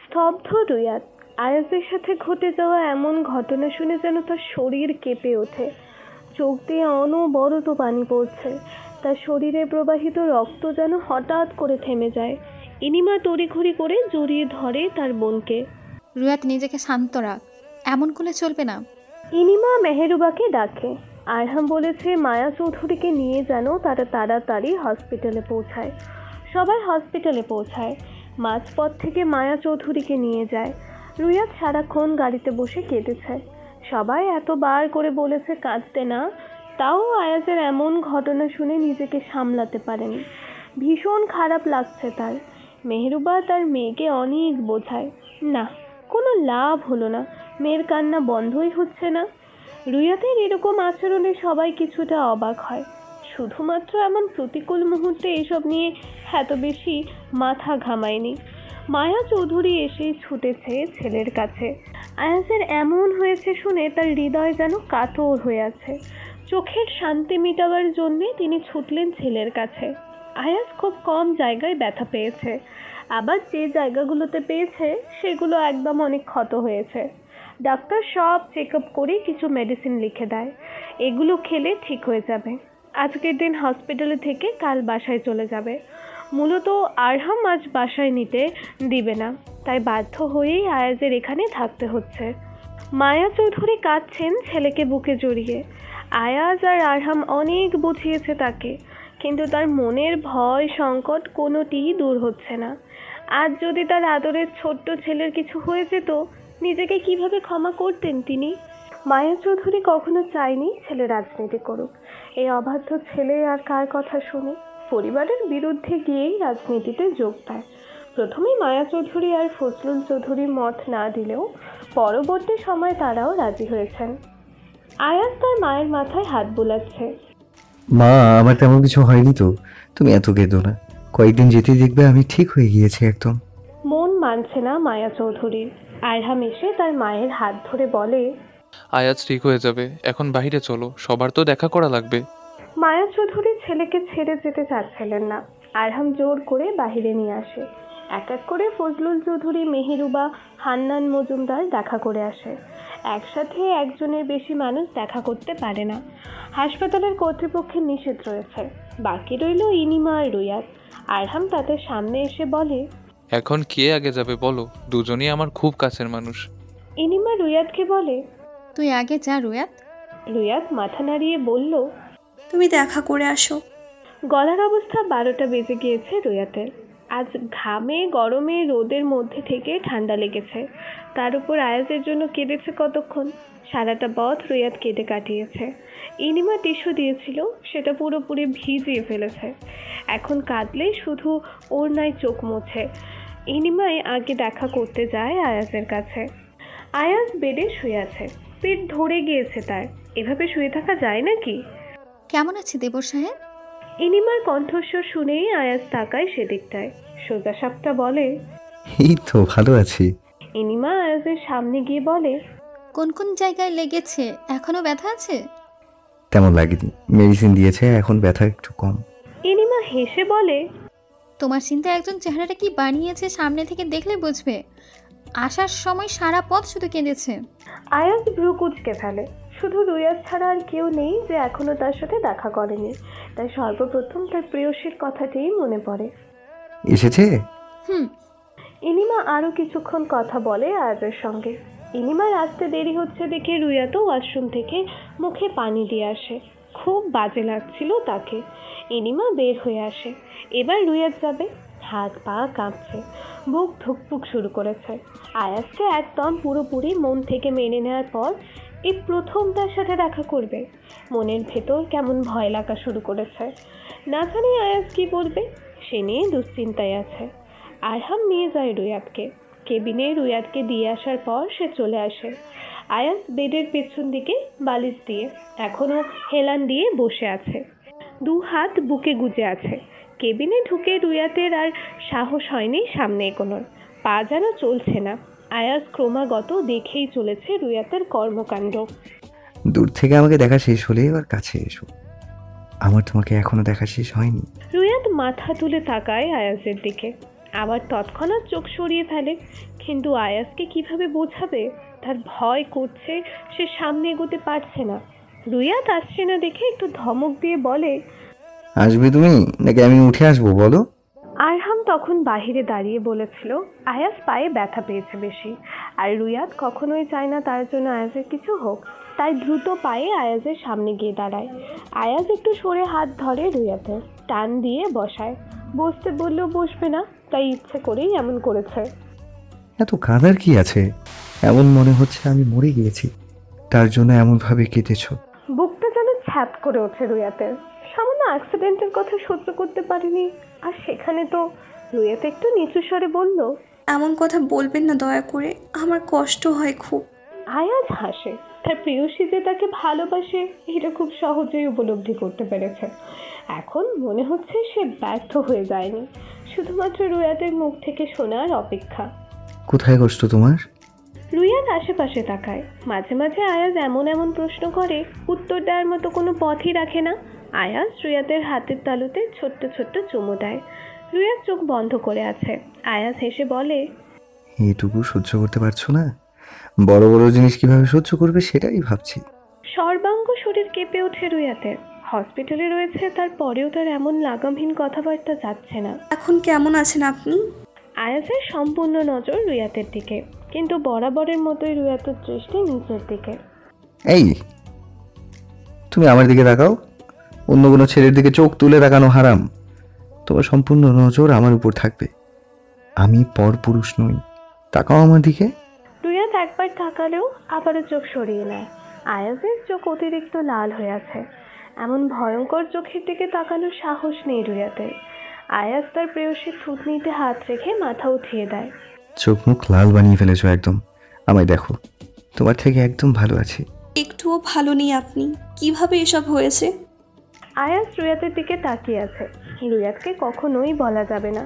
স্তব্ধ রুয়াত। আয়াজের সাথে ঘটে যাওয়া এমন ঘটনা শুনে যেন তার শরীর কেঁপে ওঠে। চোখ দিয়ে অনবরত পানি পড়ছে। তার শরীরে প্রবাহিত রক্ত যেন হঠাৎ করে থেমে যায়। ইনিমা তড়িঘড়ি করে জড়িয়ে ধরে তার বোনকে। রুয়াত, নিজেকে শান্ত রাখ, এমন করলে চলবে না। ইনিমা মেহেরুবাকে ডাকে। আরহাম বলেছে মায়া চৌধুরীকে নিয়ে যেন তারা তাড়াতাড়ি হসপিটালে পৌঁছায়। সবাই হসপিটালে পৌঁছায়। মাঝপথ থেকে মায়া চৌধুরীকে নিয়ে যায়। রুয়াত সারাক্ষণ গাড়িতে বসে কেঁদেছে। সবাই এতবার করে বলেছে কাঁদতে না, তাও আয়াজের এমন ঘটনা শুনে নিজেকে সামলাতে পারেনি। ভীষণ খারাপ লাগছে তার। মেহেরুবা তার মেয়েকে অনেক বোঝায়, না, কোনো লাভ হলো না। মেয়ের কান্না বন্ধই হচ্ছে না। রুয়াতের এরকম আচরণে সবাই কিছুটা অবাক হয়। শুধুমাত্র এমন প্রতিকূল মুহূর্তে এসব নিয়ে এত বেশি মাথা ঘামায়নি। মায়া চৌধুরী এসে ছুটেছে ছেলের কাছে। আয়াজের এমন হয়েছে শুনে তার হৃদয় যেন কাতর হয়ে আছে। চোখের শান্তি মেটাবার জন্যে তিনি ছুটলেন ছেলের কাছে। আয়াজ খুব কম জায়গায় ব্যথা পেয়েছে, আবার যে জায়গাগুলোতে পেয়েছে সেগুলো একদম অনেক ক্ষত হয়েছে। ডাক্তার সব চেক আপ করে কিছু মেডিসিন লিখে দেয়, এগুলো খেলে ঠিক হয়ে যাবে। আজকের দিন হসপিটালে থেকে কাল বাসায় চলে যাবে। মূলত আরহাম আজ বাসায় নিতে দিবে না, তাই বাধ্য হয়েই আয়াজের এখানে থাকতে হচ্ছে। মায়া চৌধুরী কাঁদছেন ছেলেকে বুকে জড়িয়ে। আয়াজ আর আরহাম অনেক বুঝিয়েছে তাকে, কিন্তু তার মনের ভয় সংকট কোনোটিই দূর হচ্ছে না। আজ যদি তার আদরের ছোট্ট ছেলের কিছু হয়ে যেত, নিজেকে কিভাবে ক্ষমা করতেন তিনি? মায়া চৌধুরী কখনো চায়নি ছেলে রাজনীতি করুক। এই অবাধ্য ছেলে আর কার কথা শুনে পরিবারের বিরুদ্ধে গিয়েই রাজনীতিতে যোগ দেয়। প্রথমেই মায়া চৌধুরী আর ফজলুল চৌধুরী মত না দিলেও পরবর্তী সময় তারাও রাজি হয়েছেন। আয়াজ তার মায়ের মাথায় হাত বুলাচ্ছে। মা, আমার তেমন কিছু হয়নি তো, তুমি এত কেঁদো না। কয়েকদিন যেতেই দেখবে আমি ঠিক হয়ে গিয়েছি একদম। মন মানছে না মায়া চৌধুরীর। আরহাম এসে তার মায়ের হাত ধরে বলে, আয়াজ ঠিক হয়ে যাবে, এখন বাইরে চলো, সবার তো দেখা করা লাগবে। মায়া চৌধুরী ছেলেকে ছেড়ে যেতে চাচ্ছিলেন না। আরহাম জোর করে বাহিরে নিয়ে আসে। এক এক করে ফজলুল চৌধুরী, মেহেরুবা, হান্নান মজুমদার দেখা করে আসে। একসাথে একজনের বেশি মানুষ দেখা করতে পারে না, হাসপাতালের কর্তৃপক্ষের নিষেধ রয়েছে। বাকি রইল ইনিমা আর রুয়াত। আরহাম তাদের সামনে এসে বলে, এখন কে আগে যাবে বলো, দুজনই আমার খুব কাছের মানুষ। ইনিমা রুয়াতকে বলে। তুই আগে যা রুয়াত। রুয়াত মাথা নাড়িয়ে বলল, তুমি দেখা করে আসো। গলার অবস্থা 12টা বেজে গিয়েছে রুয়াতের। আজ ঘামে গরমে রোদের মধ্যে থেকে ঠান্ডা লেগেছে। তার উপর আয়াজের জন্য কেঁদেছে কতক্ষণ। সারাটা পথ রুয়াত কেঁদে কাটিয়েছে। ইনিমা টিস্যু দিয়েছিল, সেটা পুরোপুরি ভিজিয়ে ফেলেছে। এখন কাঁদলে শুধু ওড়নায় চোখ মুছে। ইনিমাই আগে দেখা করতে যায় আয়াজের কাছে। আয়াজ বেডে শুয়ে আছে, পেট ধরে গিয়েছে তার। এভাবে শুয়ে থাকা যায় নাকি? কেমন আছে দেবর সাহেব? ইনিমার কণ্ঠস্বর শুনেই আয়াজ তাকায় সেদিকটায়। সোজা সাপটা বলে, এই তো ভালো আছি। ইনিমা আয়াজের সামনে গিয়ে বলে, কোন কোন জায়গায় লেগেছে? এখনো ব্যথা আছে? তেমন লাগেনি, মেডিসিন দিয়েছে, এখন ব্যথা একটু কম। ইনিমা হেসে বলে, তোমার চিন্তা একজন চেহারাটা কি বানিয়েছে সামনে থেকে দেখলে বুঝবে। আসার সময় সারা পথ শুধু কেঁদেছে। আয়াজ ভ্রু কুঁচকে ফেলে। শুধু রুয়াজ ছাড়া আর কেউ নেই যে এখনো তার সাথে দেখা করেনি, তাই সর্বপ্রথম তার প্রেয়সীর কথাটিই মনে পড়ে। এসেছে? হুম। ইনিমা আরো কিছুক্ষণ কথা বলে আয়াজের সঙ্গে। ইনিমার আসতে দেরি হচ্ছে দেখে রুয়াতও ওয়াশরুম থেকে মুখে পানি দিয়ে আসে। খুব বাজে লাগছিল তাকে। ইনিমা বের হয়ে আসে। এবার রুয়াত যাবে। হাত পা কাঁপছে, বুক ধুকপুক শুরু করেছে। আয়াজকে একদম পুরোপুরি মন থেকে মেনে নেওয়ার পর এই প্রথম তার সাথে দেখা করবে। মনের ভেতর কেমন ভয় লাগা শুরু করেছে। না জানি আয়াজ কি বলবে, সে নিয়ে দুশ্চিন্তায় আছে। আরহাম নিয়ে যায় রুয়াতকে। কেবিনে রুয়াতকে দিয়ে আসার পর সে চলে আসে। আয়াজ বেডের পেছন দিকে বালিশ দিয়ে এখনো হেলান দিয়ে বসে আছে, দু হাত বুকে গুজে আছে। কেবিনে ঢুকে রুয়াতের আর সাহস হয়নি সামনে এগোনোর। পা যেন চলছে না। আয়াজ ক্রমাগত দেখেই চলেছে রুয়াতের কর্মকাণ্ড। দূর থেকে আমাকে দেখা শেষ হলে এবার কাছে এসো। আমার তোমাকে এখনো দেখা শেষ হয়নি। রুয়াত রুয়াত মাথা তুলে তাকায় আয়াজের দিকে, আবার তৎক্ষণাৎ চোখ সরিয়ে ফেলে। কিন্তু আয়াজকে কিভাবে বোঝাবে? তার ভয় করছে, সে সামনে এগোতে পারছে না। রুয়াত আসছে না দেখে একটু ধমক দিয়ে বলে, আসবে তুমি নাকি আমি উঠে আসবো বলো? আরহাম তখন বাহিরে দাঁড়িয়ে বলেছিল আয়াজ পায়ে ব্যথা পেয়েছে বেশি, আর রুয়াত কখনোই চায় না তার জন্য আয়াজের কিছু হোক। তাই দ্রুত পায়ে আয়াজের সামনে গিয়ে দাঁড়ায়। আয়াজ একটু সরে হাত ধরে রুয়াতের, টান দিয়ে বসায়। বসতে বললেও বসবে না, তাই ইচ্ছে করেই এমন করেছে। এত কাঁদার কি আছে? এমন মনে হচ্ছে আমি মরে গিয়েছি, তার জন্য এমনভাবে কেঁদেছো। বুকটা যেন ছ্যাপ করে ওঠে রুয়াতের। সামান্য অ্যাক্সিডেন্টের কথা সহ্য করতে পারিনি, আর সেখানে তো। রুয়াত একটু নিচু স্বরে বলল, এমন কথা বলবেন না দয়া করে, আমার কষ্ট হয় খুব। আয়াজ হাসে। তার প্রেয়সী যে তাকে ভালোবাসে এটা খুব সহজেই উপলব্ধি করতে পেরেছে। এখন মনে হচ্ছে সে ব্যর্থ হয়ে যায়নি, শুধুমাত্র রুয়াতের মুখ থেকে শোনার অপেক্ষা। কোথায় কষ্ট তোমার? রুয়াত আশেপাশে তাকায়। মাঝে মাঝে আয়াজ এমন এমন প্রশ্ন করে, উত্তর দেওয়ার মতো কোনো পথই রাখে না। আয়াজ রুয়াতের হাতের তালুতে ছোট্ট ছোট্ট চুমু দেয়। রুয়াত চোখ বন্ধ করে আছে। আয়াজ হেসে বলে, এইটুকু সহ্য করতে পারছো না? বড় বড় জিনিস কিভাবে সহ্য করবে সেটাই ভাবছি। সর্বাঙ্গ শরীর কেঁপে ওঠে রুয়াতের। হসপিটালে রয়েছে, তারপরেও তার এমন লাগামহীন কথাবার্তা যাচ্ছে না। এখন কেমন আছেন আপনি? আয়াজের সম্পূর্ণ নজর রুয়াতের দিকে, কিন্তু বরাবরের মতোই রুয়াতের দৃষ্টি নিচের দিকে। এই, তুমি আমার দিকে তাকাও। অন্য কোনো ছেলের দিকে চোখ তুলে তাকানো হারাম। তোমার সম্পূর্ণ নজর আমার উপর থাকবে। আমি পরপুরুষ নই, তাকাও আমার দিকে। রুয়াত একবার তাকালেও আবারও চোখ সরিয়ে নেয়। আয়াজের চোখ অতিরিক্ত লাল হয়ে আছে। এমন ভয়ঙ্কর চোখের দিকে তাকানোর সাহস নেই রুয়াতের। আয়াজ তার প্রেয়সীর থুতনিতে হাত রেখে মাথা উঠিয়ে দেয়। চোখ মুখ লাল বানিয়ে ফেলেছো একদম। আমায় দেখো, তোমার থেকে একদম ভালো আছি। একটুও ভালো নেই আপনি। কিভাবে এসব হয়েছে? আয়াজ রুয়াতের দিকে তাকিয়ে আছে। রুয়াতকে কখনোই বলা যাবে না।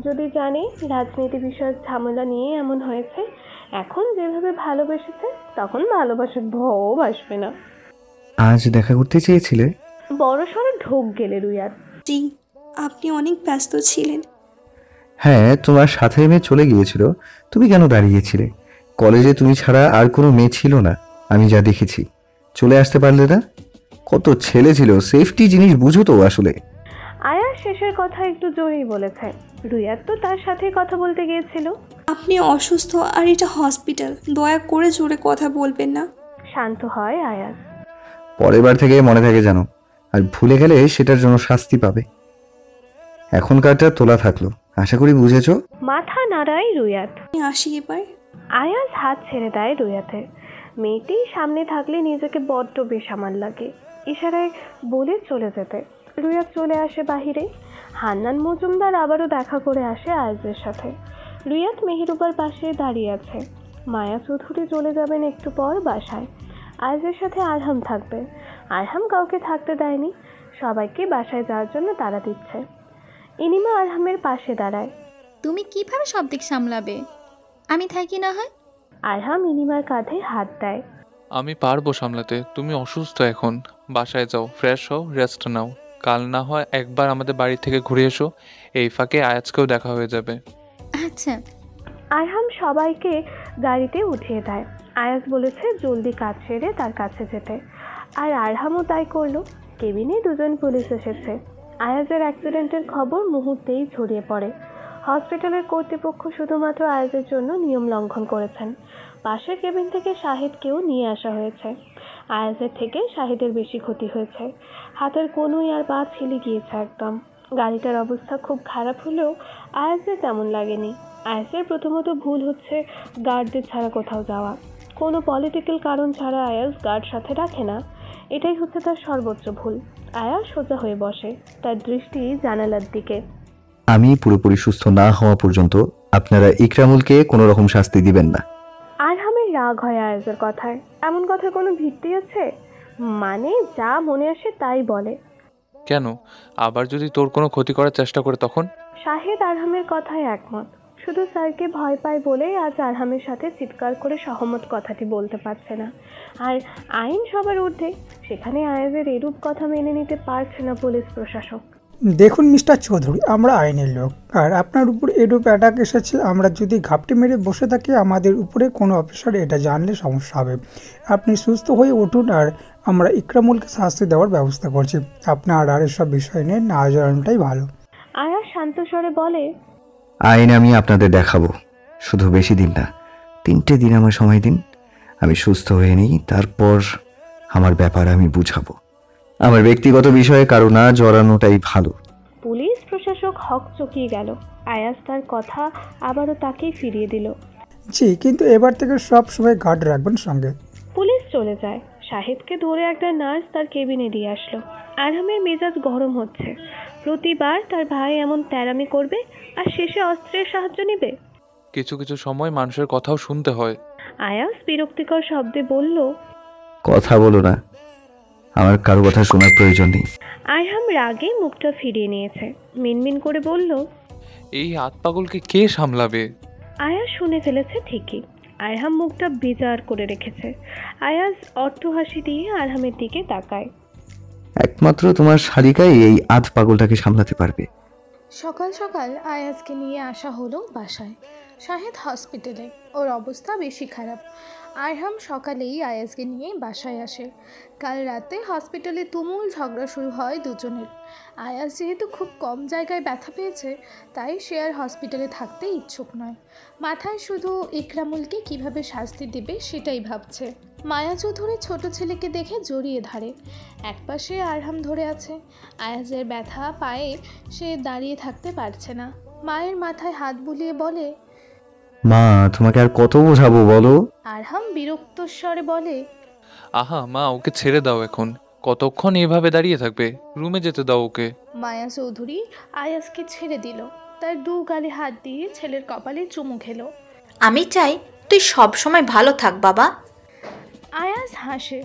যদি জানে রাজনীতি বিষয়ক ঝামেলা নিয়ে এমন হয়েছে, এখন যেভাবে ভালোবেসেছে তখন ভালোবাসার ভয়ও বাসবে না। আজ দেখা করতে চেয়েছিলে? বড় সড়ো ঢোক গেলে রুয়াত। জি, আপনি অনেক ব্যস্ত ছিলেন। হ্যাঁ, তোমার সাথে মেয়ে চলে গিয়েছিল, তুমি কেন দাঁড়িয়েছিলে? কলেজে তুমি ছাড়া আর কোনো মেয়ে ছিল না, আমি যা দেখেছি। চলে আসতে পারলে না? কত ছেলে ছিল, সেফটি জিনিস বুঝো তো আসলে। আয়াজ শেষের কথা একটু জোরেই বলেছে। রুয়াত তো তার সাথে কথা বলতে গিয়েছিল। আপনি অসুস্থ আর এটা হসপিটাল, দয়া করে জোরে কথা বলবেন না। শান্ত হয় আয়াজ। পরের বার থেকে মনে থাকে জানো, আর ভুলে গেলে সেটার জন্য শাস্তি পাবে। এখনকারটা তোলা থাকলো, আশা করি বুঝেছো। মাথা নাড়ায় রুয়াত। আমি আসি এবার। আয়াজ হাত ছেড়ে দেয় রুয়াতের। মেয়েটি সামনে থাকলে নিজেকে বড্ড বেসামাল লাগে। ইশারায় বলে চলে যেতে রুয়াত চলে আসে বাহিরে। হান্নান মজুমদার আবারও দেখা করে আসে আয়াজের সাথে। রুয়াত মেহেরুবার পাশে দাঁড়িয়ে আছে। মায়া চৌধুরী চলে যাবেন একটু পর বাসায়। আয়াজের সাথে আরহাম থাকবে। আরহাম কাউকে থাকতে দেয়নি, সবাইকে বাসায় যাওয়ার জন্য তাড়া দিচ্ছে। ইনিমা আরহামের পাশে দাঁড়ায়। তুমি কিভাবে সব দিক সামলাবে? আমি থাকি না হয়। আরহাম ইনিমার কাঁধে হাত দেয়। আমি পারবো সামলাতে, তুমি অসুস্থ এখন। বাসায় যাও, ফ্রেশ হও, রেস্ট নাও। কাল না হয় একবার আমাদের বাড়ি থেকে ঘুরে এসো, এই ফাঁকে আয়াজকেও দেখা হয়ে যাবে। আচ্ছা। আরহাম সবাইকে গাড়িতে উঠিয়ে দেয়। আয়াজ বলেছে জলদি কাজ সেরে তার কাছে যেতে, আর আরহামও তাই করলো। কেবিনে দুজন পুলিশ এসেছে। আয়াজের অ্যাক্সিডেন্টের খবর মুহূর্তেই ছড়িয়ে পড়ে। হসপিটালের কর্তৃপক্ষ শুধুমাত্র আয়াজের জন্য নিয়ম লঙ্ঘন করেছেন। পাশের কেবিন থেকে শাহিদকেও নিয়ে আসা হয়েছে। আয়াজের থেকে শাহিদের বেশি ক্ষতি হয়েছে। হাতের কনুই আর পা ছিলে গিয়েছে একদম। গাড়িটার অবস্থা খুব খারাপ হলেও আয়াজের তেমন লাগেনি। আয়াজের প্রথমত ভুল হচ্ছে গার্ডদের ছাড়া কোথাও যাওয়া। কোনো পলিটিক্যাল কারণ ছাড়া আয়াজ গার্ড সাথে রাখে না, এটাই হচ্ছে তার সর্বোচ্চ ভুল। আয়াজ সোজা হয়ে বসে, তার দৃষ্টি জানালার দিকে। আমি পুরোপুরি সুস্থ না হওয়া পর্যন্ত আপনারা ইকরামুলকে কোনো রকম শাস্তি দিবেন না। আরহামের রাগ হয় আয়াজের কথায়। এমন কথার কোনো ভিত্তি আছে? মানে যা মনে আসে তাই বলে। কেন? আবার যদি তোর কোনো ক্ষতি করার চেষ্টা করে তখন? শাহেদ আরহামের কথায় একমত। শুধু স্যারকে ভয় পায় বলেই আজ আরহামের সাথে চিৎকার করে সহমত কথাটি বলতে পারছে না। আর আইন সবার ঊর্ধ্বে, সেখানে আয়াজের এরূপ কথা মেনে নিতে পারছে না পুলিশ প্রশাসক। দেখুন মিস্টার চৌধুরী, আমরা আইনের লোক, আর আপনার উপর এরূপ অ্যাটাক এসেছে। আমরা যদি ঘাপটি মেরে বসে থাকি, আমাদের উপরে কোনো অফিসার এটা জানলে সমস্যা হবে। আপনি সুস্থ হয়ে উঠুন, আর আমরা ইকরামুলকে শাস্তি দেওয়ার ব্যবস্থা করছি। আপনার আর এসব বিষয় নিয়ে না জানানোটাই ভালো। আয়াস শান্ত স্বরে বলে, আইন আমি আপনাদের দেখাবো, শুধু বেশি দিন না, 3টে দিন আমার সময় দিন। আমি সুস্থ হয়ে নিই, তারপর আমার ব্যাপার আমি বুঝাবো। আমার ব্যক্তিগত বিষয়ে কারো না জড়ানোটাই ভালো। পুলিশ প্রশাসক হকচকিয়ে গেল। আয়াস তার কথা আবারও তাকেই ফিরিয়ে দিল। জি, কিন্তু এবার থেকে সব সময় গার্ড রাখবেন সঙ্গে। পুলিশ চলে যায়। শাহিদকে ধরে একটা নার্স তার কেবিনে দিয়ে আসলো। আরহামের মেজাজ গরম হচ্ছে। প্রতিবার তার ভাই এমন তেরামি করবে আর শেষে অস্ত্রের সাহায্য নেবে। কিছু কিছু সময় মানুষের কথাও শুনতে হয়। আয়াস বিরক্তিকর শব্দে বলল, কথা বলো না, আমার কারো কথা শোনার প্রয়োজন নেই। আরহাম রাগে মুখটা ফিরিয়ে নিয়েছে। মিনমিন করে বলল, এই হাত পাগলকে কে সামলাবে? আয়াস শুনে ফেলেছে ঠিকই। আরহাম মুখটা বেজার করে রেখেছে। আয়াস অট্টহাসি দিয়ে আরহামের দিকে তাকায়। একমাত্র তোমার শালিকাই এই আধ পাগলটাকে সামলাতে পারবে। সকাল সকাল আয়াজকে নিয়ে আসা হলো বাসায়। শাহেদ হসপিটালে, ওর অবস্থা বেশি খারাপ। আরহাম সকালেই আয়াজকে নিয়ে বাসায় আসে। কাল রাতে হসপিটালে তুমুল ঝগড়া শুরু হয় দুজনের। আয়াজ যেহেতু খুব কম জায়গায় ব্যথা পেয়েছে, তাই সে আর হসপিটালে থাকতে ইচ্ছুক নয়। মাথায় শুধু ইকরামুলকে কিভাবে শাস্তি দেবে সেটাই ভাবছে। মায়া চৌধুরী ছোট ছেলেকে দেখে জড়িয়ে ধরে। একপাশে আরহাম ধরে আছে। আয়াজের ব্যথা পায়ে সে দাঁড়িয়ে থাকতে পারছে না। মায়ের মাথায় হাত বুলিয়ে বলে, মা, তোমাকে আর কত বোঝাবো বলো? আরহাম বিরক্ত স্বরে বলে, আহা মা, ওকে ছেড়ে দাও। এখন কতক্ষণ এভাবে দাঁড়িয়ে থাকবে? রুমে যেতে দাও ওকে। মায়া চৌধুরী আয়াজকে ছেড়ে দিল। তার দু গালে হাত দিয়ে ছেলের কপালে চুমু খেলো। আমি চাই তুই সব সময় ভালো থাক বাবা। আয়াজ হাসে।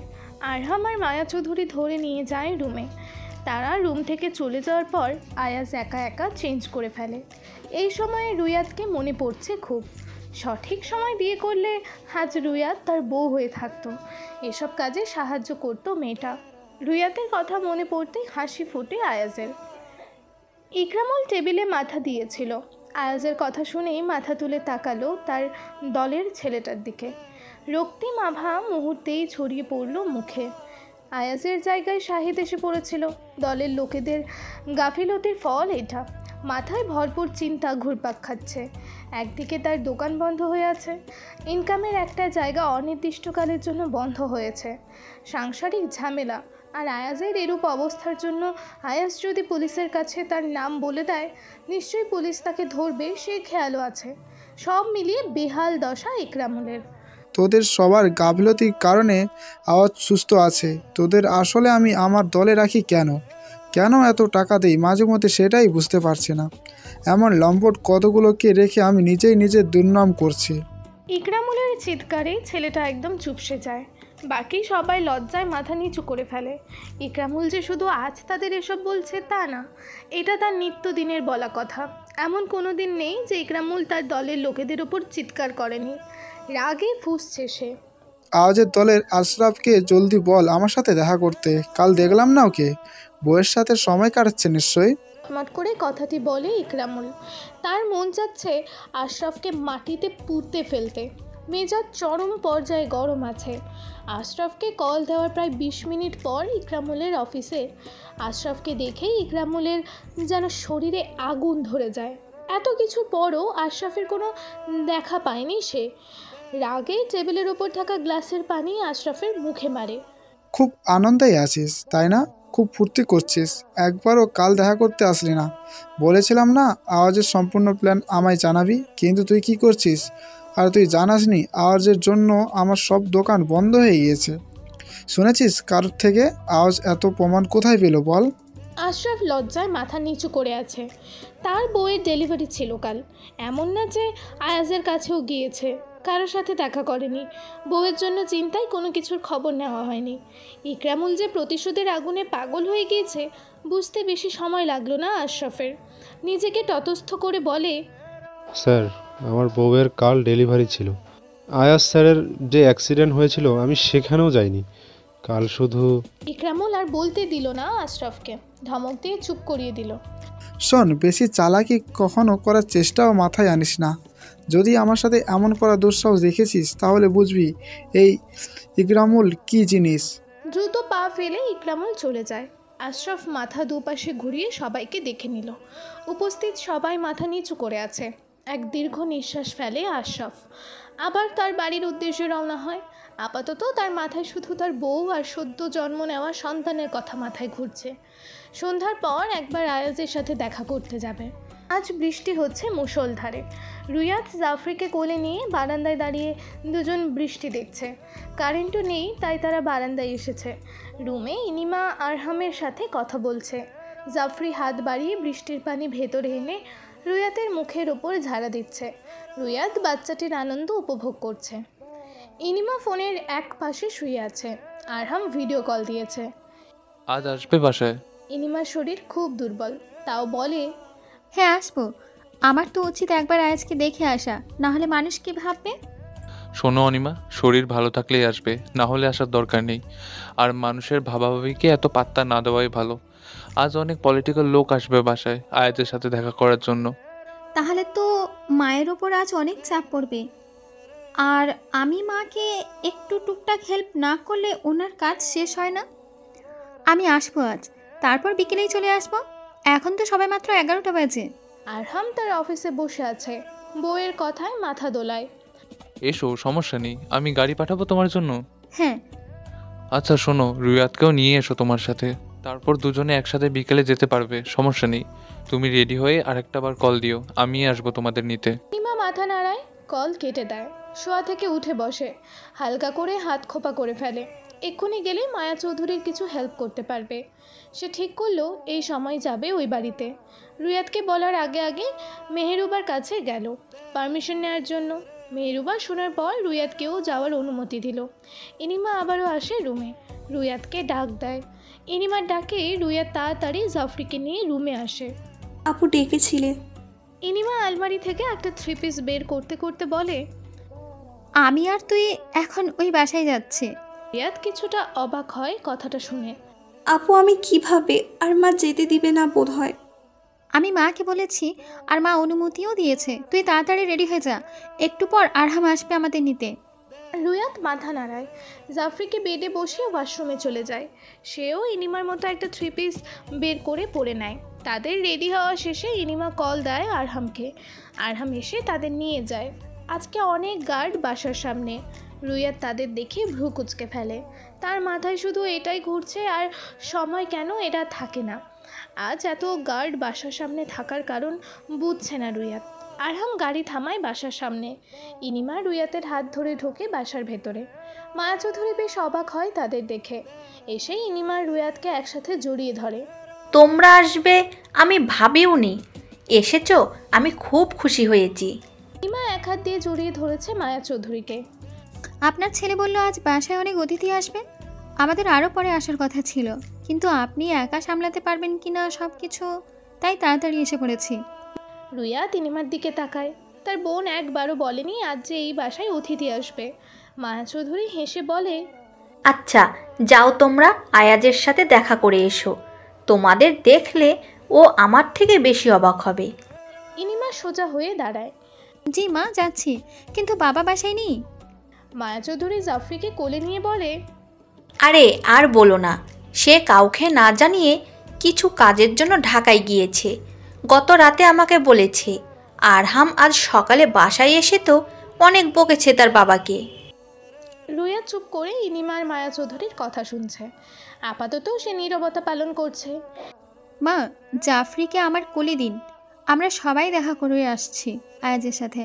আরহাম আর মায়া চৌধুরী ধরে নিয়ে যায় রুমে। তারা রুম থেকে চলে যাওয়ার পর আয়াজ একা একা চেঞ্জ করে ফেলে। এই সময়ে রুয়াদকে মনে পড়ছে খুব। সঠিক সময় বিয়ে করলে আজ রুয়াদ তার বউ হয়ে থাকতো। এসব কাজে সাহায্য করতো মেয়েটা। রুয়াদের কথা মনে পড়তেই হাসি ফোটে আয়াজের। ইকরামুল টেবিলে মাথা দিয়েছিল। আয়াজের কথা শুনেই মাথা তুলে তাকালো তার দলের ছেলেটার দিকে। রক্তিম আভা মুহূর্তেই ছড়িয়ে পড়ল মুখে। আয়াজের জায়গায় শাহিদ এসে পড়েছিল। দলের লোকেদের গাফিলতির ফল এটা। মাথায় ভরপুর চিন্তা ঘুরপাক খাচ্ছে। একদিকে তার দোকান বন্ধ হয়ে আছে, ইনকামের একটা জায়গা অনির্দিষ্টকালের জন্য বন্ধ হয়েছে, সাংসারিক ঝামেলা, আর আয়াজের এরূপ অবস্থার জন্য আয়াজ যদি পুলিশের কাছে তার নাম বলে দেয়, নিশ্চয়ই পুলিশ তাকে ধরবে, সে খেয়ালও আছে। সব মিলিয়ে বেহাল দশা ইকরামুলের। তোদের সবার গাফিলতির কারণে আওয়াজ সুস্থ আছে। তোদের আসলে আমি আমার দলে রাখি কেন এত টাকা দেই মাঝে মধ্যে সেটাই বুঝতে পারছি না। এমন লম্পট কতগুলোকে রেখে আমি নিজের দুর্নাম করছি। ইকরামুলের চিৎকারে ছেলেটা একদম চুপসে যায়। বাকি সবাই লজ্জায় মাথা নিচু করে ফেলে। ইকরামুল যে শুধু আজ তাদের এসব বলছে তা না, এটা তার নিত্যদিনের বলা কথা। এমন কোনো দিন নেই যে ইকরামুল তার দলের লোকেদের উপর চিৎকার করেনি। রাগে ফুঁসছে সে। আওয়াজের দলের আশরাফকে জলদি বল আমার সাথে দেখা করতে। কাল দেখলাম না ওকে, বউয়ের সাথে সময় কাটাচ্ছে নিশ্চয়ই। মট করে কথাটি বলে ইকরামুল। তার মন চাচ্ছে আশরাফকে মাটিতে পুঁতে ফেলতে। মেজাজ চরম পর্যায়ে গরম আছে। আশরাফকে কল দেওয়ার প্রায় 20 মিনিট পর ইকরামুলের অফিসে আশরাফকে দেখেই ইকরামুলের যেন শরীরে আগুন ধরে যায়। এত কিছু পরও আশরাফের কোনো দেখা পায়নি সে। রাগে টেবিলের ওপর থাকা গ্লাসের পানি আশরাফের মুখে মারে। খুব আনন্দেই আছিস তাই না? খুব ফুর্তি করছিস। একবারও কাল দেখা করতে আসলি না। বলেছিলাম না আওয়াজের সম্পূর্ণ প্ল্যান আমায় জানাবি, কিন্তু তুই কি করছিস? আর তুই জানাসনি আওয়াজের জন্য আমার সব দোকান বন্ধ হয়ে গিয়েছে। শুনেছিস কারোর থেকে? আওয়াজ এত প্রমাণ কোথায় পেল বল? আশরাফ লজ্জায় মাথা নিচু করে আছে। তার বউয়ের ডেলিভারি ছিল কাল। এমন না যে আয়াজের কাছেও গিয়েছে, কারোর সাথে দেখা করেনি। বউয়ের জন্য চিন্তায় কোনো কিছুর খবর নেওয়া হয়নি। ইকরামুল যে প্রতিশোধের আগুনে পাগল হয়ে গিয়েছে বুঝতে বেশি সময় লাগলো না আশরাফের। নিজেকে তটস্থ করে বলে, স্যার, আমার বউয়ের কাল ডেলিভারি ছিল। আয়াস স্যারের যে অ্যাক্সিডেন্ট হয়েছিল আমি সেখানেও যাইনি। কাল শুধু ইকরামুল আর বলতে দিল না আশরাফকে, ধমক দিয়ে চুপ করিয়ে দিল। শোন, বেশি চালাকি কখনো করার চেষ্টাও মাথায় আনিস না। যদি আমার সাথে এমন করা দুঃসাহস দেখেছিস তাহলে বুঝবি এই ইকরামুল কি জিনিস। দ্রুত পা ফেলে ইকরামুল চলে যায়। আশরাফ মাথা দুপাশে ঘুরিয়ে সবাইকে দেখে নিল। উপস্থিত সবাই মাথা নিচু করে আছে। এক দীর্ঘ নিঃশ্বাস ফেলে আশরাফ, আবার তার বাড়ির উদ্দেশ্যে রওনা হয়। আপাতত তার মাথায় শুধু তার বউ আর সদ্য জন্ম নেওয়া সন্তানের কথা মাথায় ঘুরছে। সন্ধ্যার পর একবার আয়াজের সাথে দেখা করতে যাবে। আজ বৃষ্টি হচ্ছে মুষলধারে। রুয়াত জাফরিকে কোলে নিয়ে বারান্দায় দাঁড়িয়ে দুজন বৃষ্টি দেখছে। কারেন্টও নেই, তাই তারা বারান্দায় এসেছে। রুমে ইনিমা আরহামের সাথে কথা বলছে। জাফরি হাত বাড়িয়ে বৃষ্টির পানি ভেতরে এনে রুয়াতের মুখের ওপর ঝাড়া দিচ্ছে। রুয়াত বাচ্চাটির আনন্দ উপভোগ করছে। ইনিমা ফোনের এক পাশে শুয়ে আছে। আরহাম ভিডিও কল দিয়েছে। আজ আসবে বাসায়? ইনিমার শরীর খুব দুর্বল, তাও বলে, হ্যাঁ আসবো। আমার তো উচিত একবার আয়াজকে দেখে আসা, না হলে মানুষ কি ভাববে। শোনো অনিমা, শরীর ভালো থাকলেই আসবে, না হলে আসার দরকার নেই। আর মানুষের ভাবাভাবিকে এত পাত্তা না দেওয়াই ভালো। আজ অনেক পলিটিক্যাল লোক আসবে বাসায় আয়াজের সাথে দেখা করার জন্য। তাহলে তো মায়ের ওপর আজ অনেক চাপ পড়বে। আর আমি মাকে একটু টুকটাক হেল্প না করলে ওনার কাজ শেষ হয় না। আমি আসবো আজ, তারপর বিকেলেই চলে আসবো। এখন তো সবাই মাত্র 11টা বাজে। আরহাম তার অফিসে বসে আছে, বউয়ের কথায় মাথা দোলায়। এসো, সমস্যা নেই, আমি গাড়ি পাঠাবো তোমার জন্য। হ্যাঁ। আচ্ছা শোনো, রুয়াতকেও নিয়ে এসো তোমার সাথে, তারপর দুজনে একসাথে বিকেলে যেতে পারবে, সমস্যা নেই। তুমি রেডি হয়ে আরেকটা বার কল দিও, আমি আসবো তোমাদের নিতে। ইনিমা মাথা নাড়ায়, কল কেটে দেয়। শোয়া থেকে উঠে বসে, হালকা করে হাত খোপা করে ফেলে। এক্ষুনি গেলে মায়া চৌধুরীর কিছু হেল্প করতে পারবে। সে ঠিক করলো এই সময় যাবে ওই বাড়িতে। রুয়াতকে বলার আগে আগে মেহেরুবার কাছে গেল পারমিশন নেওয়ার জন্য। মেহেরুবা শোনার পর রুয়াতকেও যাওয়ার অনুমতি দিল। ইনিমা আবারও আসে রুমে, রুয়াতকে ডাক দেয়। ইনিমার ডাকে রুয়াত তাড়াতাড়ি জাফরিকে নিয়ে রুমে আসে। আপু ডেকেছিলে? ইনিমা আলমারি থেকে একটা 3 পিস বের করতে করতে বলে, আমি আর তুই এখন ওই বাসায় যাচ্ছি। রিয়াদ কিছুটা অবাক হয় কথাটা শুনে। আপু আমি কিভাবে? আর মা যেতে দিবে না বোধ হয়। আমি মাকে বলেছি, আর মা অনুমতিও দিয়েছে। তুই তাড়াতাড়ি রেডি হয়ে যা, একটু পর আরহাম আসবে আমাদের নিতে। রুয়াত মাথা নাড়ায়। জাফরিকে বেডে বসিয়ে ওয়াশরুমে চলে যায়। সেও ইনিমার মতো একটা 3 পিস বের করে পরে নেয়। তাদের রেডি হওয়া শেষে ইনিমা কল দেয় আরহামকে। আরহাম এসে তাদের নিয়ে যায়। আজকে অনেক গার্ড বাসার সামনে। রুয়াত তাদের দেখে ভ্রু কুঁচকে ফেলে। তার মাথায় শুধু এটাই ঘুরছে, আর সময় কেন এটা থাকে না। আজ এত গার্ড বাসার সামনে থাকার কারণ বুঝছে না রুয়াত। আরহাম গাড়ি থামায় বাসার সামনে। ইনিমা রুয়াতের হাত ধরে ঢোকে বাসার ভেতরে। মায়া চৌধুরী বেশ অবাক হয় তাদের দেখে। এসে ইনিমা রুয়াতকে একসাথে জড়িয়ে ধরে। তোমরা আসবে আমি ভাবিওনি, এসেছো, আমি খুব খুশি হয়েছি। ইনিমা এক হাত দিয়ে জড়িয়ে ধরেছে মায়া চৌধুরীকে। আপনার ছেলে বলল আজ বাসায় অনেক অতিথি আসবে। আমাদের আরও পরে আসার কথা ছিল, কিন্তু আপনি একা সামলাতে পারবেন কিনা সব কিছু, তাই তাড়াতাড়ি এসে পড়েছি। রুয়াত ইনিমার দিকে তাকায়। তার বোন একবারও বলেনি আজ যে এই বাসায় অতিথি আসবে। মায়া চৌধুরী হেসে বলে, আচ্ছা যাও, তোমরা আয়াজের সাথে দেখা করে এসো। তোমাদের দেখলে ও আমার থেকে বেশি অবাক হবে। ইনিমা সোজা হয়ে দাঁড়ায়। জি মা, যাচ্ছি, কিন্তু বাবা বাসায় নেই। মায়া চৌধুরী জাফরিকে কোলে নিয়ে বলে, আরে আর বলো না, সে কাউকে না জানিয়ে কিছু কাজের জন্য ঢাকায় গিয়েছে। গত রাতে আমাকে বলেছে। আরহাম আজ সকালে বাসায় এসে তো অনেক বকেছে তার বাবাকে। রুয়া চুপ করে ইনিমার মায়া চৌধুরীর কথা শুনছে। আপাতত সে নীরবতা পালন করছে। মা, জাফরিকে আমার কোলে দিন, আমরা সবাই দেখা করে আসছি আয়াজের সাথে।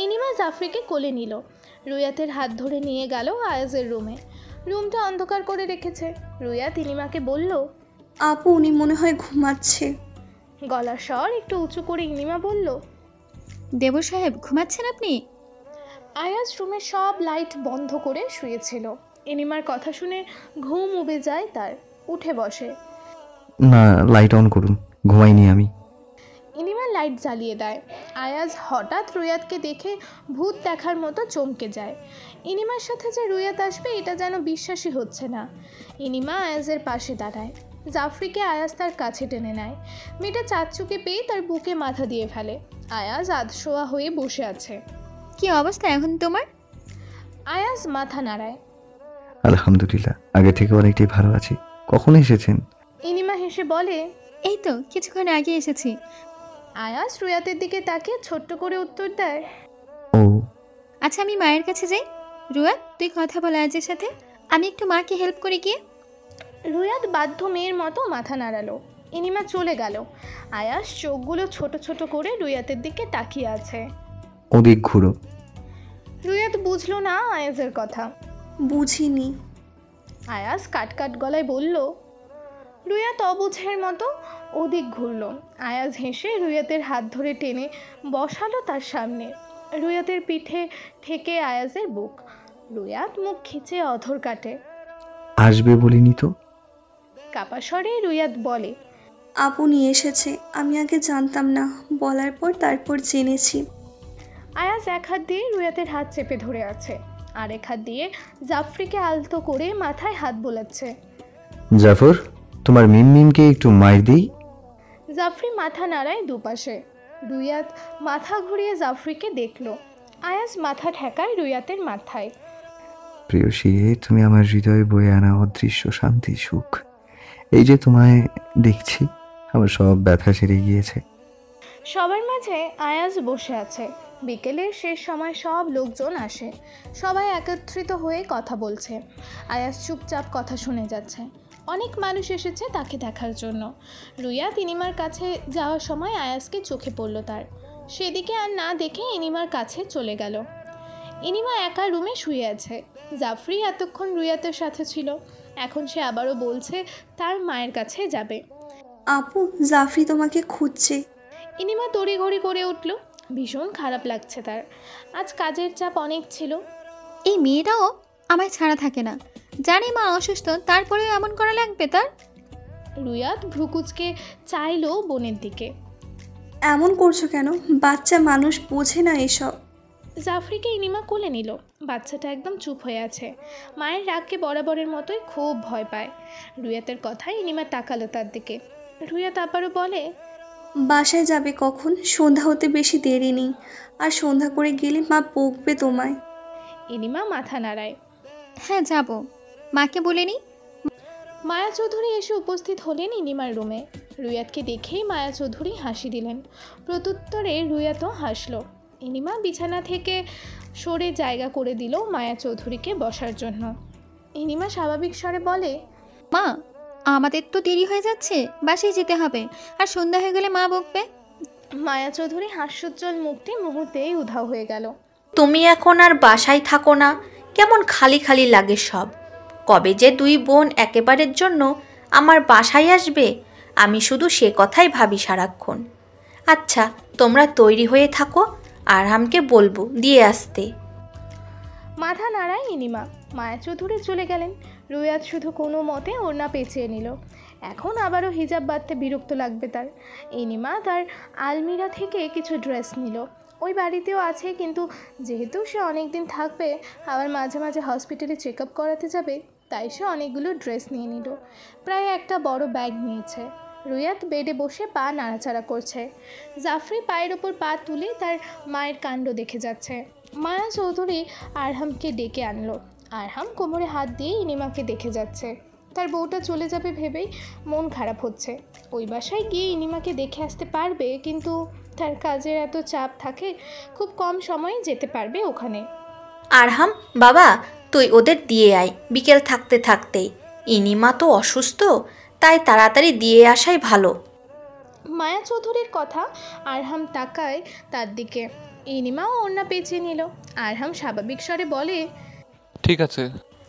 ইনিমা জাফরিকে কোলে নিল। রুয়াতের হাত ধরে নিয়ে গেল আয়াজের রুমে। রুমটা অন্ধকার করে রেখেছে। রুয়াত ইনিমাকে বলল, আপু উনি মনে হয় ঘুমাচ্ছে। গলার স্বর একটু উঁচু করে ইনিমা বলল, দেবর সাহেব ঘুমাচ্ছেন আপনি? আয়াজ রুমে সব লাইট বন্ধ করে শুয়েছিল। ইনিমার কথা শুনে ঘুম উবে যায় তার। উঠে বসে। না, লাইট অন করুন, ঘুমাইনি আমি। ইনিমা লাইট জ্বালিয়ে দেয়। আয়াজ হঠাৎ রুয়াতকে দেখে ভূত দেখার মতো চমকে যায়। ইনিমার সাথে যে রুয়াত আসবে এটা যেন বিশ্বাসই হচ্ছে না। ইনিমা আয়াজের পাশে দাঁড়ায়। জাফরিকে আয়াজ তার কাছে টেনে নেয়। মেয়েটা চাচ্চুকে পেয়ে তার বুকে মাথা দিয়ে ফেলে। আয়াজ আধশোয়া হয়ে বসে আছে। কি অবস্থা এখন তোমার? আয়াজ মাথা নাড়ায়। আলহামদুলিল্লাহ, আগে থেকে অনেকটাই ভালো আছি। কখন এসেছেন? ইনিমা হেসে বলে, এই তো কিছুক্ষণ আগে এসেছি। আয়াজ রুয়াতের দিকে তাকিয়ে ছোট্ট করে উত্তর দেয়, ও আচ্ছা আমি মায়ের কাছে যাই। রুয়াত তুই কথা বল আয়াজের সাথে, আমি একটু মাকে হেল্প করে গিয়ে। রুয়াত বাধ্য মেয়ের মতো মাথা নাড়ালো। ইনিমা চলে গেল। আয়াজ চোখগুলো ছোট ছোট করে রুয়াতের দিকে তাকিয়ে আছে। ওদিক ঘুরো। রুয়াত বুঝলো না আয়াজের কথা। বুঝিনি। আয়াজ কাট গলায় বলল। রুয়াত অবুঝের মতো ওদিক ঘুরল। আয়াজ হেসে রুয়াতের হাত ধরে টেনে বসালো তার সামনে। রুয়াতের পিঠে ঠেকে আয়াজের বুক। রুয়াত মুখ খিচে অধর কাটে। আসবে বলিনি তো? কাপা স্বরে রুয়াত বলে, আপু নিয়ে এসেছে, আমি আগে জানতাম না, বলার পর তারপর জেনেছি। আয়াজ এক হাত দিয়ে রুয়াতের হাত চেপে ধরে আছে, আর এক হাত দিয়ে জাফরিকে আলতো করে মাথায় হাত বোলাচ্ছে। জাফর, তোমার মিমকে একটু মাইর দিই। জাফরি মাথা নাড়ায় দুপাশে। রুয়াত মাথা ঘুরিয়ে জাফরিকে দেখল। আয়াজ মাথা ঠেকায় রুয়াতের মাথায়। প্রিয়সী, তুমি আমার হৃদয়ে বয়ে আনা অদৃশ্য শান্তি সুখ। এই যে তোমায় দেখছি, আমার সব ব্যথা সেরে গিয়েছে। সবার মাঝে আয়াজ বসে আছে। বিকেলের শেষ সময় সব লোকজন আসে। সবাই একত্রিত হয়ে কথা বলছে। আয়াজ চুপচাপ কথা শুনে যাচ্ছে। অনেক মানুষ এসেছে তাকে দেখার জন্য। রুয়াত ইনিমার কাছে যাওয়ার সময় আয়াজকে চোখে পড়ল তার। সেদিকে আর না দেখে ইনিমার কাছে চলে গেল। ইনিমা একা রুমে শুয়ে আছে। জাফরি এতক্ষণ রুয়াতের সাথে ছিল, এখন সে আবারও বলছে তার মায়ের কাছে যাবে। আপু, জাফরি তোমাকে খুঁজছে। ইনিমা তড়িঘড়ি করে উঠল। ভীষণ খারাপ লাগছে তার। আজ কাজের চাপ অনেক ছিল। এই মেয়েটাও আমায় ছাড়া থাকে না, জানি মা অসুস্থ, তারপরেও এমন করা লাগবে তার? রুয়াত ভ্রুকুচকে চাইলো বোনের দিকে। এমন করছো কেন? বাচ্চা মানুষ বোঝে না এসব। জাফরিকে ইনিমা কোলে নিল। বাচ্চাটা একদম চুপ হয়ে আছে। মায়ের রাগকে বরাবরের মতোই খুব ভয় পায়। রুয়াতের কথায় ইনিমা তাকালো তার দিকে। রুয়াত আবারও বলে, বাসায় যাবে কখন? সন্ধ্যা হতে বেশি দেরি নেই, আর সন্ধ্যা করে গেলে মা বকবে তোমায়। ইনিমা মাথা নাড়ায়। হ্যাঁ যাব, মাকে বলে নি। মায়া চৌধুরী এসে উপস্থিত হলেন ইনিমার রুমে। রুয়াতকে দেখেই মায়া চৌধুরী হাসি দিলেন। প্রত্যুত্তরে রুয়াতও হাসলো। ইনিমা বিছানা থেকে সরে জায়গা করে দিল মায়া চৌধুরীকে বসার জন্য। ইনিমা স্বাভাবিক স্বরে বলে, মা আমাদের তো দেরি হয়ে যাচ্ছে, বাসায় যেতে হবে, আর সন্ধ্যা হয়ে গেলে মা বকবে। মায়া চৌধুরী হাস্যোজ্জ্বল মুখটি মুহূর্তেই উধাও হয়ে গেল। তুমি এখন আর বাসায় থাকো না, কেমন খালি খালি লাগে সব। কবে যে দুই বোন একেবারের জন্য আমার বাসায় আসবে, আমি শুধু সে কথাই ভাবি সারাক্ষণ। আচ্ছা তোমরা তৈরি হয়ে থাকো, আরহামকে বলবো দিয়ে আসতে। মাথা নাড়ায় ইনিমা। মায়া চৌধুরী চলে গেলেন। রুয়াত শুধু কোনো মতে ওড়না পেঁচিয়ে নিল। এখন আবারও হিজাব বাঁধতে বিরক্ত লাগবে তার। ইনিমা তার আলমিরা থেকে কিছু ড্রেস নিল। ওই বাড়িতেও আছে, কিন্তু যেহেতু সে অনেক দিন থাকবে, আবার মাঝে মাঝে হসপিটালে চেক আপ করাতে যাবে, তাই সে অনেকগুলো ড্রেস নিয়ে নিল। প্রায় একটা বড় ব্যাগ নিয়েছে। রুয়াত বেডে বসে পা নাড়াচাড়া করছে। জাফরি পায়ের ওপর পা তুলে তার মায়ের কাণ্ড দেখে যাচ্ছে। মায়া চৌধুরী আরহামকে ডেকে আনলো। আরহাম কোমরে হাত দিয়ে ইনিমাকে দেখে যাচ্ছে। তার বউটা চলে যাবে ভেবেই মন খারাপ হচ্ছে। ওই বাসায় গিয়ে ইনিমাকে দেখে আসতে পারবে, কিন্তু তার কাজের এত চাপ থাকে, খুব কম সময়ে যেতে পারবে ওখানে। আরহাম বাবা, তুই ওদের দিয়ে আয় বিকেল থাকতে থাকতেই। ইনিমা তো অসুস্থ, তাই তাড়াতাড়ি দিয়ে আসাই ভালো। মায়া চৌধুরীর কথা আরহাম তাকায় তার দিকে। ইনিমাও ওড়না পেঁচিয়ে নিল। আরহাম স্বাভাবিক স্বরে বলে, ঠিক আছে।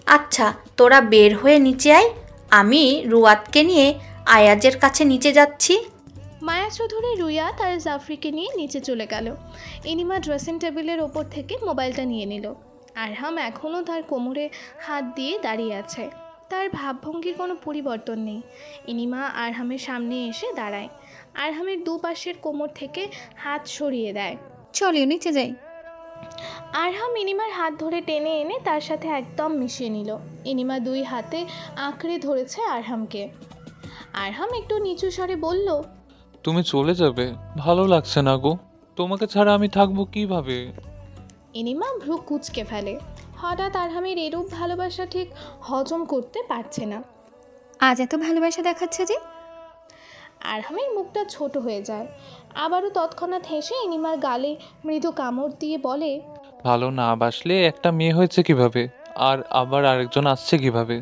আচ্ছা তোরা বের হয়ে নিচে আয়, আমি রুয়াতকে নিয়ে আয়াজের কাছে নিচে যাচ্ছি। মায়া চৌধুরী রুয়াত আর জাফরিকে নিয়ে নিচে চলে গেল। ইনিমা ড্রেসিং টেবিলের ওপর থেকে মোবাইলটা নিয়ে নিল। আরহাম এখনও তার কোমরে হাত দিয়ে দাঁড়িয়ে আছে। তার ভাবভঙ্গির কোনো পরিবর্তন নেই। ইনিমা আরহামের সামনে এসে দাঁড়ায়। আরহামের দুপাশের কোমর থেকে হাত সরিয়ে দেয়। চলিও নিচে যাই। আরহাম ইনিমার হাত ধরে টেনে এনে তার সাথে একদম মিশিয়ে নিল। ইনিমা দুই হাতে আঁকড়ে ধরেছে আরহামকে। আরহাম একটু নিচু স্বরে বলল, তুমি চলে যাবে? ভালো লাগছে না গো, তোমাকে ছাড়া আমি থাকবো কিভাবে? ইনিমা ভ্রু কুঁচকে ফেলে। হঠাৎ আরহামের এরূপ ভালোবাসা ঠিক হজম করতে পারছে না। আজ এত ভালোবাসা দেখাচ্ছে যে। আরহামের মুখটা ছোট হয়ে যায়। আবারও তৎক্ষণাৎ হেসে ইনিমার গালে মৃদু কামড় দিয়ে বলে, ভালো না বাসলে একটা মেয়ে হয়েছে কিভাবে, আর আবার আরেকজন আসছে কিভাবে?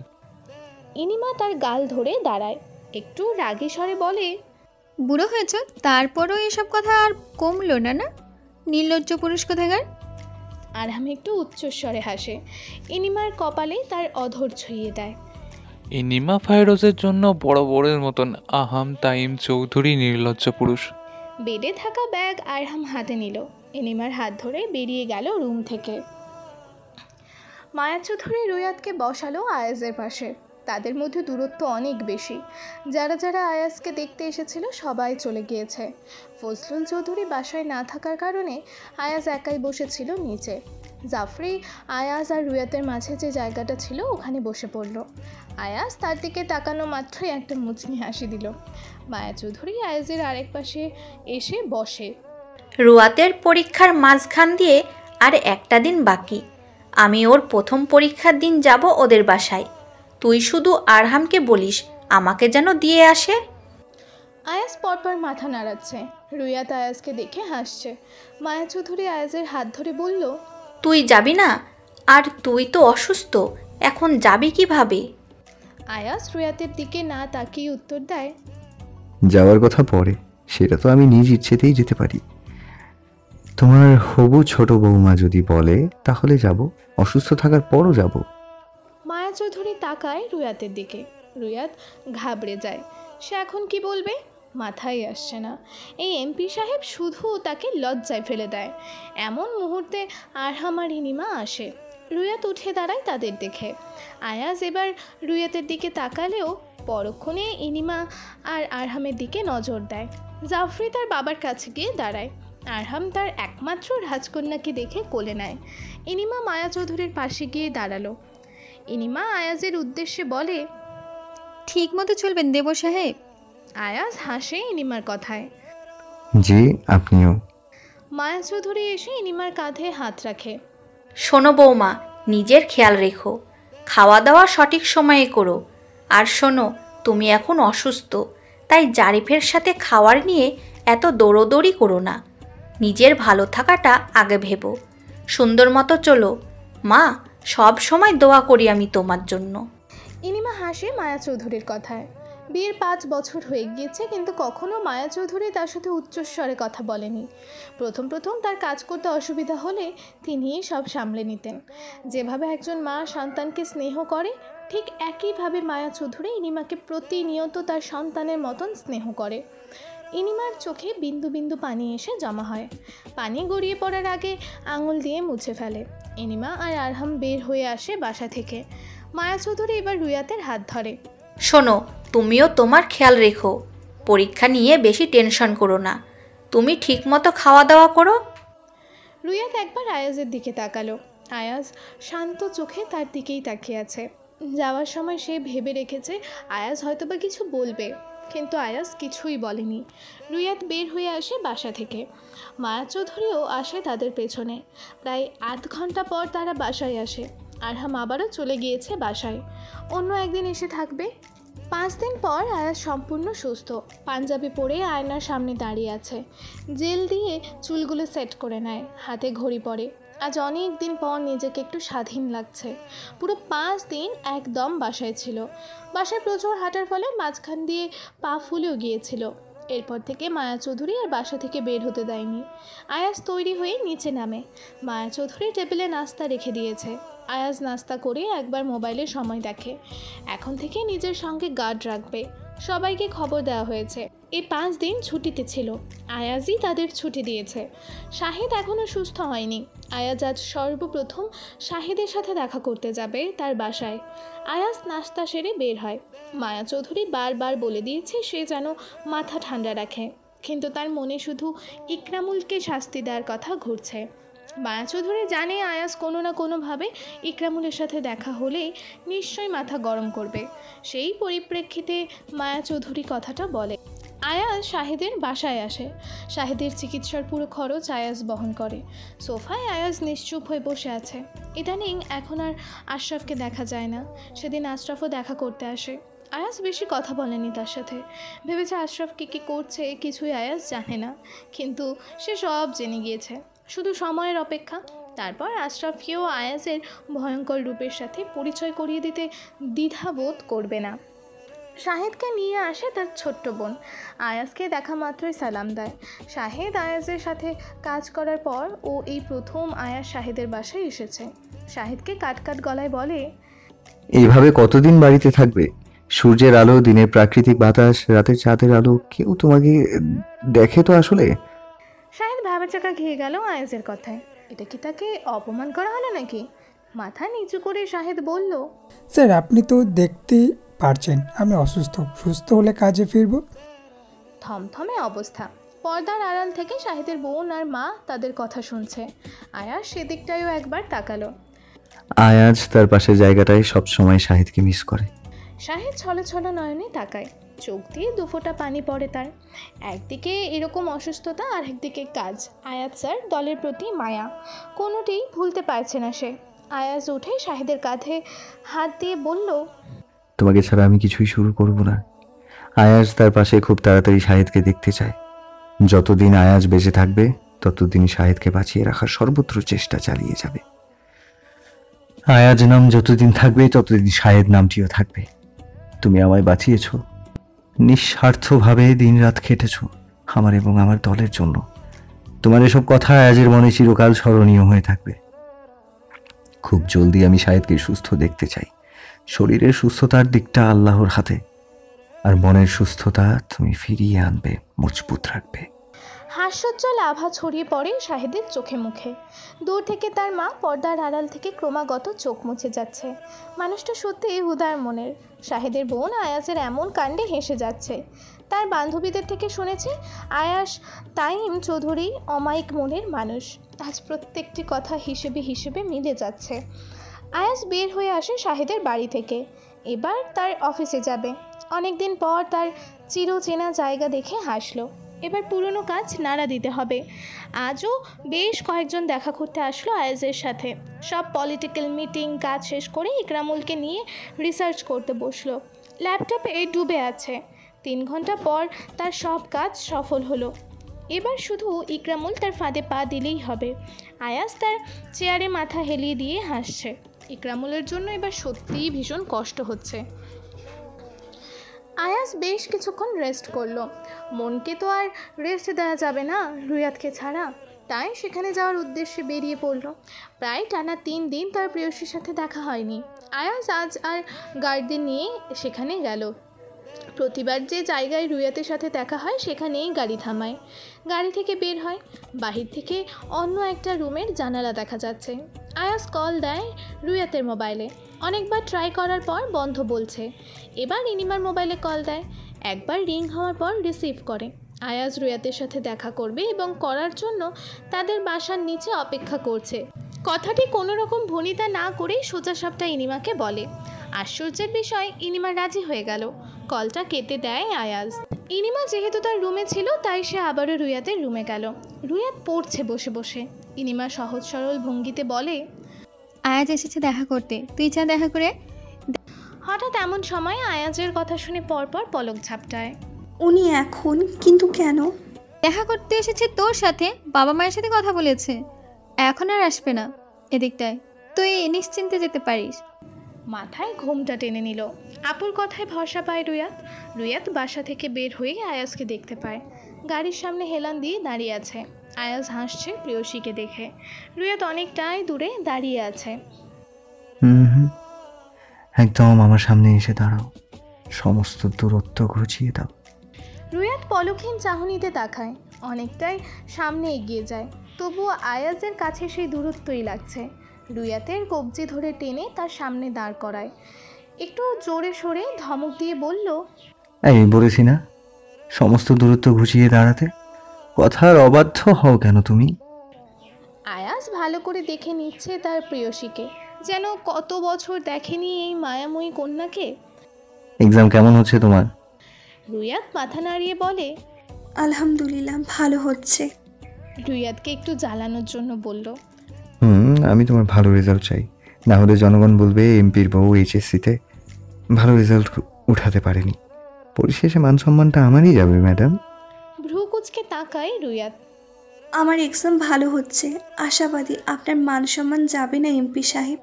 ইনিমা তার গাল ধরে দাঁড়ায়, একটু রাগী স্বরে বলে, বুড়ো হয়েছ তারপরও এসব কথা আর কমলো না না, নির্লজ্জ পুরুষ কোথাকার। আরহাম একটু উচ্চস্বরে হাসে। ইনিমার কপালে তার অধর ছুঁয়ে দেয়। ইনিমা ফায়রোজের জন্য বড় বড়ের মতন আহাম তাইম চৌধুরী নির্লজ্জ পুরুষ। বেডে থাকা ব্যাগ আরহাম হাতে নিল। ইনিমার হাত ধরে বেরিয়ে গেল রুম থেকে। মায়া চৌধুরী রুয়াতকে বসালো আয়াজের পাশে। তাদের মধ্যে দূরত্ব অনেক বেশি। যারা যারা আয়াজকে দেখতে এসেছিল সবাই চলে গিয়েছে। ফজলুল চৌধুরী বাসায় না থাকার কারণে আয়াজ একাই বসেছিল নিচে। জাফরি আয়াজ আর রুয়াতের মাঝে যে জায়গাটা ছিল ওখানে বসে পড়ল। আয়াজ তার দিকে তাকানো মাত্রই একটা মুচকি হাসি দিল। মায়া চৌধুরী আয়াজের আরেক পাশে এসে বসে। রুয়াতের পরীক্ষার মাঝখান দিয়ে আর একটা দিন বাকি। আমি ওর প্রথম পরীক্ষার দিন যাব ওদের বাসায়। তুই শুধু আরহামকে বলিস আমাকে যেন দিয়ে আসে। আয়াজ পরপর মাথা নাড়াচ্ছে। রুয়াত আয়াজকে দেখে হাসছে। মায়া চৌধুরী আয়াজের হাত ধরে বলল, তুই যাবি না? আর তুই তো অসুস্থ, এখন যাবি কিভাবে? আয়াজ রুয়াতের দিকে না তাকিয়ে উত্তর দেয়, যাওয়ার কথা পরে, সেটা তো আমি নিজ ইচ্ছেতেই যেতে পারি। তোমার হবু ছোট বৌমা যদি বলে তাহলে যাব, অসুস্থ থাকার পরও যাব। মায়া চৌধুরী তাকায় রুয়াতের দিকে। রুয়াত ঘাবড়ে যায়। সে এখন কি বলবে মাথায় আসছে না। এই এমপি সাহেব শুধু তাকে লজ্জায় ফেলে দেয়। এমন মুহূর্তে আরহাম আর ইনিমা আসে। রুয়াত উঠে দাঁড়ায় তাদের দেখে। আয়াজ এবার রুয়াতের দিকে তাকালেও পরক্ষণে ইনিমা আর আরহামের দিকে নজর দেয়। জাফরি তার বাবার কাছে গিয়ে দাঁড়ায়। আরহাম তার একমাত্র রাজকন্যাকে দেখে কোলে নেয়। ইনিমা মায়া চৌধুরীর পাশে গিয়ে দাঁড়ালো। ইনিমা আয়াজের উদ্দেশ্যে বলে, ঠিক মতো চলবেন দেব সাহেব। আয়াজ হাসে ইনিমার কথায়। জি, আপনিও। মায়া চৌধুরী এসে ইনিমার কাঁধে হাত রাখে। শোনো বৌমা, নিজের খেয়াল রেখো, খাওয়া দাওয়া সঠিক সময়ে করো। আর শোনো, তুমি এখন অসুস্থ, তাই জারিফের সাথে খাওয়ার নিয়ে এত দৌড়োদৌড়ি করো না। নিজের ভালো থাকাটা আগে ভেবো। সুন্দর মতো চলো। মা, সব সময় দোয়া করি আমি তোমার জন্য। ইনিমা হাসে মায়া চৌধুরীর কথায়। বিয়ের 5 বছর হয়ে গিয়েছে, কিন্তু কখনো মায়া চৌধুরী তার সাথে উচ্চস্বরে কথা বলেনি। প্রথম তার কাজ করতে অসুবিধা হলে তিনিই সব সামলে নিতেন। যেভাবে একজন মা সন্তানকে স্নেহ করে, ঠিক একইভাবে মায়া চৌধুরী ইনিমাকে প্রতিনিয়ত তার সন্তানের মতন স্নেহ করে। ইনিমার চোখে বিন্দু বিন্দু পানি এসে জমা হয়। পানি গড়িয়ে পড়ার আগে আঙুল দিয়ে মুছে ফেলে। ইনিমা আর আরহাম বের হয়ে আসে বাসা থেকে। মায়া চৌধুরী এবার রুয়াতের হাত ধরে। শোনো, তুমিও তোমার খেয়াল রেখো। পরীক্ষা নিয়ে বেশি টেনশন করো না। তুমি ঠিকমতো খাওয়া দাওয়া করো। রুয়াত একবার আয়াজের দিকে তাকালো। আয়াজ শান্ত চোখে তার দিকেই তাকিয়ে আছে। যাওয়ার সময় সে ভেবে রেখেছে আয়াজ হয়তোবা কিছু বলবে, কিন্তু আয়াজ কিছুই বলেনি। রুয়াত বের হয়ে আসে বাসা থেকে। মায়া চৌধুরীও আসে তাদের পেছনে। প্রায় আধ ঘন্টা পর তারা বাসায় আসে। আরহাম আবারও চলে গিয়েছে বাসায়, অন্য একদিন এসে থাকবে। 5 দিন পর আয়াজ সম্পূর্ণ সুস্থ। পাঞ্জাবি পরে আয়নার সামনে দাঁড়িয়ে আছে। জেল দিয়ে চুলগুলো সেট করে নেয়, হাতে ঘড়ি পরে। আজ অনেক দিন পর নিজেকে একটু স্বাধীন লাগছে। পুরো 5 দিন একদম বাসায় ছিল। বাসায় প্রচুর হাঁটার ফলে মাঝখান দিয়ে পা ফুলেও গিয়েছিল। এরপর থেকে মায়া চৌধুরী আর বাসা থেকে বের হতে দেয়নি। আয়াজ তৈরি হয়ে নিচে নামে। মায়া চৌধুরী টেবিলে নাস্তা রেখে দিয়েছে। আয়াজ নাস্তা করে একবার মোবাইলে সময় দেখে। এখন থেকে নিজের সঙ্গে গার্ড রাখবে। সবাইকে খবর দেওয়া হয়েছে। এই 5 দিন ছুটিতে ছিল। আয়াজই তাদের ছুটি দিয়েছে। শাহিদ এখনও সুস্থ হয়নি। আয়াজ আজ সর্বপ্রথম শাহিদের সাথে দেখা করতে যাবে তার বাসায়। আয়াজ নাস্তা সেরে বের হয়। মায়া চৌধুরী বারবার বলে দিয়েছে সে যেন মাথা ঠান্ডা রাখে। কিন্তু তার মনে শুধু ইকরামুলকে শাস্তি দেওয়ার কথা ঘুরছে। মায়া চৌধুরী জানে আয়াস কোনো না কোনোভাবে ইকরামুলের সাথে দেখা হলেই নিশ্চয়ই মাথা গরম করবে। সেই পরিপ্রেক্ষিতে মায়া চৌধুরী কথাটা বলে। আয়াস শাহেদের বাসায় আসে। শাহেদের চিকিৎসার পুরো খরচ আয়াস বহন করে। সোফায় আয়াস নিশ্চুপ হয়ে বসে আছে। ইদানিং এখন আর আশরাফকে দেখা যায় না। সেদিন আশরাফও দেখা করতে আসে। আয়াস বেশি কথা বলেনি তার সাথে। ভেবেছে আশরাফ কী করছে কিছুই আয়াস জানে না, কিন্তু সে সব জেনে গিয়েছে, শুধু সময়ের অপেক্ষা। তারপর আশরাফকেও আয়াসের ভয়ঙ্কর রূপের সাথে পরিচয় করিয়ে দিতে দ্বিধাবোধ করবে না। শাহেদকে নিয়ে আসে তার ছোট্ট বোন। আয়াসকে দেখা মাত্রই সালাম দেয়। শাহেদ আয়াসের সাথে কাজ করার পর ও এই প্রথম আয়াস শাহেদের বাসায় এসেছে। শাহেদকে কাট গলায় বলে, এইভাবে কতদিন বাড়িতে থাকবে? সূর্যের আলো, দিনের প্রাকৃতিক বাতাস, রাতের চাঁদের আলো, কেউ তোমাকে দেখে তো আসলে? শাহেদ ভাবাচাকা খেয়ে গেল আয়াসের কথায়। এটা কি তাকে অপমান করা হলো নাকি? মাথা নিচু করে শাহেদ বলল, স্যার আপনি তো দেখতেই পারছেন আমি অসুস্থ, সুস্থ হলে কাজে ফিরবো। থমথমে অবস্থা। পর্দার আড়াল থেকে শাহেদের বোন আর মা তাদের কথা শুনছে। আয়াস সেদিকটায়ও একবার তাকালো। আয়াজ তার পাশের জায়গাটায় সবসময় শাহিদকে মিস করে। শাহেদ ছলো নয়নে তাকায়। চোখ দিয়ে দুফোঁটা পানি পড়ে তার। একদিকে এরকম অসুস্থতা আর একদিকে কাজ। আয়াজ স্যার দলের প্রতি মায়া, কোনোটিই ভুলতে পারছে না সে। আয়াজ উঠে শাহেদের কাঁধে হাত দিয়ে বলল, তোমাকে ছাড়া আমি কিছুই শুরু করব না। আয়াজ তার পাশে খুব তাড়াতাড়ি শাহিদকে দেখতে চায়। যতদিন আয়াজ বেঁচে থাকবে ততদিন শাহিদকে বাঁচিয়ে রাখার সর্বত্র চেষ্টা চালিয়ে যাবে। আয়াজ নাম যতদিন থাকবে ততদিন শাহেদ নামটিও থাকবে। তুমি আমায় বাঁচিয়েছ, নিঃস্বার্থভাবে দিনরাত খেটেছ আমার এবং আমার দলের জন্য। তোমার এসব কথা আয়াজের মনে চিরকাল স্মরণীয় হয়ে থাকবে। খুব জলদি আমি শাহেদকে সুস্থ দেখতে চাই। শরীরের সুস্থতার দিকটা আল্লাহর হাতে, আর মনের সুস্থতা তুমি ফিরিয়ে আনবে, মজবুত রাখবে। হাস্যোজ্জ্বল আভা ছড়িয়ে পড়ে শাহেদের চোখে মুখে। দূর থেকে তার মা পর্দার আড়াল থেকে ক্রমাগত চোখ মুছে যাচ্ছে। মানুষটা সত্যি উদার মনের। শাহেদের বোন আয়াসের এমন কাণ্ডে হেসে যাচ্ছে। তার বান্ধবীদের থেকে শুনেছে আয়াস তাইম চৌধুরী অমায়িক মনের মানুষ। আজ প্রত্যেকটি কথা হিসেবে মিলে যাচ্ছে। আয়াস বের হয়ে আসে শাহেদের বাড়ি থেকে। এবার তার অফিসে যাবে। অনেকদিন পর তার চিরচেনা জায়গা দেখে হাসলো। এবার পুরনো কাজ নাড়া দিতে হবে। আজও বেশ কয়েকজন দেখা করতে আসলো আয়াজের সাথে। সব পলিটিক্যাল মিটিং কাজ শেষ করে ইকরামুলকে নিয়ে রিসার্চ করতে বসলো। ল্যাপটপে ডুবে আছে। 3 ঘন্টা পর তার সব কাজ সফল হলো। এবার শুধু ইকরামুল তার ফাঁদে পা দিলেই হবে। আয়াজ তার চেয়ারে মাথা হেলিয়ে দিয়ে হাসছে। ইকরামুলের জন্য এবার সত্যিই ভীষণ কষ্ট হচ্ছে। আয়াজ বেশ কিছুক্ষণ রেস্ট করলো। মনকে তো আর রেস্ট দেওয়া যাবে না রুয়াতকে ছাড়া, তাই সেখানে যাওয়ার উদ্দেশ্যে বেরিয়ে পড়ল। প্রায় টানা 3 দিন তার প্রেয়সীর সাথে দেখা হয়নি। আয়াজ আজ আর গার্ডদের নিয়ে সেখানে গেল। প্রতিবার যে জায়গায় রুয়াতের সাথে দেখা হয় সেখানেই গাড়ি থামায়। গাড়ি থেকে বের হয়। বাহির থেকে অন্য একটা রুমের জানালা দেখা যাচ্ছে। আয়াজ কল দেয় রুয়াতের মোবাইলে। অনেকবার ট্রাই করার পর বন্ধ বলছে। এবার ইনিমার মোবাইলে কল দেয়। একবার রিং হওয়ার পর রিসিভ করে। আয়াজ রুয়াতের সাথে দেখা করবে এবং করার জন্য তাদের বাসার নিচে অপেক্ষা করছে। কথাটি কোনো রকম ভনিতা না করেই সোজাসাপটা ইনিমাকে বলে। আশ্চর্যের বিষয় ইনিমা রাজি হয়ে গেল। কলটা কেটে দেয় আয়াজ। ইনিমা যেহেতু তার রুমে ছিল তাই সে আবারও রুয়াতের রুমে গেল। রুয়াত পড়ছে বসে বসে। ইনিমা সহজ সরল ভঙ্গিতে বলে, আয়াজ এসেছে দেখা করতে, তুই যা দেখা করে। হঠাৎ এমন সময় আয়াজের কথা শুনে পরপর পলক ঝাপটায়। উনি এখন কিন্তু কেন? দেখা করতে এসেছে তোর সাথে, বাবা মায়ের সাথে কথা বলেছে, এখন আর আসবে না এদিকটায়, তুই নিশ্চিন্তে যেতে পারিস। মাথায় ঘোমটা টেনে নিল। আপুর কথায় ভরসা পায় রুয়াত বাসা থেকে বের হয়ে আয়াজকে দেখতে পায়। গাড়ির সামনে হেলান দিয়ে দাঁড়িয়ে আছে। আয়াজ হাসছে প্রেয়সীকে দেখে। রুয়াত অনেকটাই দূরে দাঁড়িয়ে আছে। একদম আমার সামনে এসে দাঁড়াও, সমস্ত দূরত্ব ঘুচিয়ে দাও। রুয়াত পলকহীন চাহনিতে তাকায়। অনেকটাই সামনে এগিয়ে যায়, তবুও আয়াজের কাছে সেই দূরত্বই লাগছে। রুয়াতের কবজি ধরে টেনে তার সামনে দাঁড় করায়। একটু জোরে সরে ধমক দিয়ে বলল, এই বলেছি না সমস্ত দূরত্ব ঘুচিয়ে দাঁড়াতে? কথার অবাধ্য হও কেন তুমি? আয়াস ভালো করে দেখে নিচ্ছে তার প্রেয়সীকে, যেন কত বছর দেখেনি এই মায়াময়ী কন্যাকে। এক্সাম কেমন হচ্ছে তোমার? রুয়াদ মাথা নাড়িয়ে বলে। আলহামদুলিল্লাহ, ভালো হচ্ছে। রুয়াদকে একটু জ্বালানোর জন্য বলল। আমি তোমার ভালো রেজাল্ট চাই, না হলে জনগণ বলবে এমপির বউ এইচএসসিতে ভালো রেজাল্ট উঠাতে পারেনি। পরিশেষে মান সম্মানটা আমারই যাবে ম্যাডাম। ভ্রু কুচকে তাকায় রুয়াদ। আমার এক্সাম ভালো হচ্ছে, আশাবাদী আপনার মান সম্মান যাবে না এমপি সাহেব।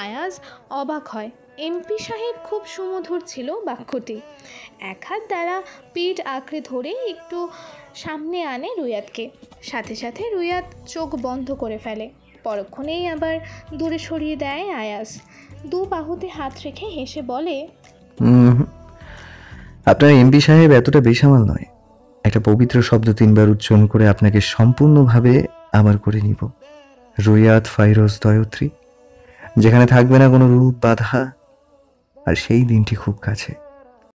আয়াজ অবাক হয়। এমপি সাহেব খুব সুমধুর ছিল বাক্যটি। এক হাত দ্বারা পিঠ আঁকড়ে ধরে একটু সামনে আনে রুয়াদকে। সাথে সাথে রুয়াদ চোখ বন্ধ করে ফেলে। পরক্ষণেই আবার দূরে সরিয়ে দেয় আয়াজ। দু বাহুতে হাত রেখে হেসে বলে, আপনার এমপি সাহেব এতটা বেসামাল নয়। একটা পবিত্র শব্দ 3 বার উচ্চারণ করে আপনাকে সম্পূর্ণভাবে আমার করে নিব। রুয়াদ ফাইরোজ দয়ত্রী, যেখানে থাকবে না কোনো রূপ বাধা। আর সেই দিনটি খুব কাছে।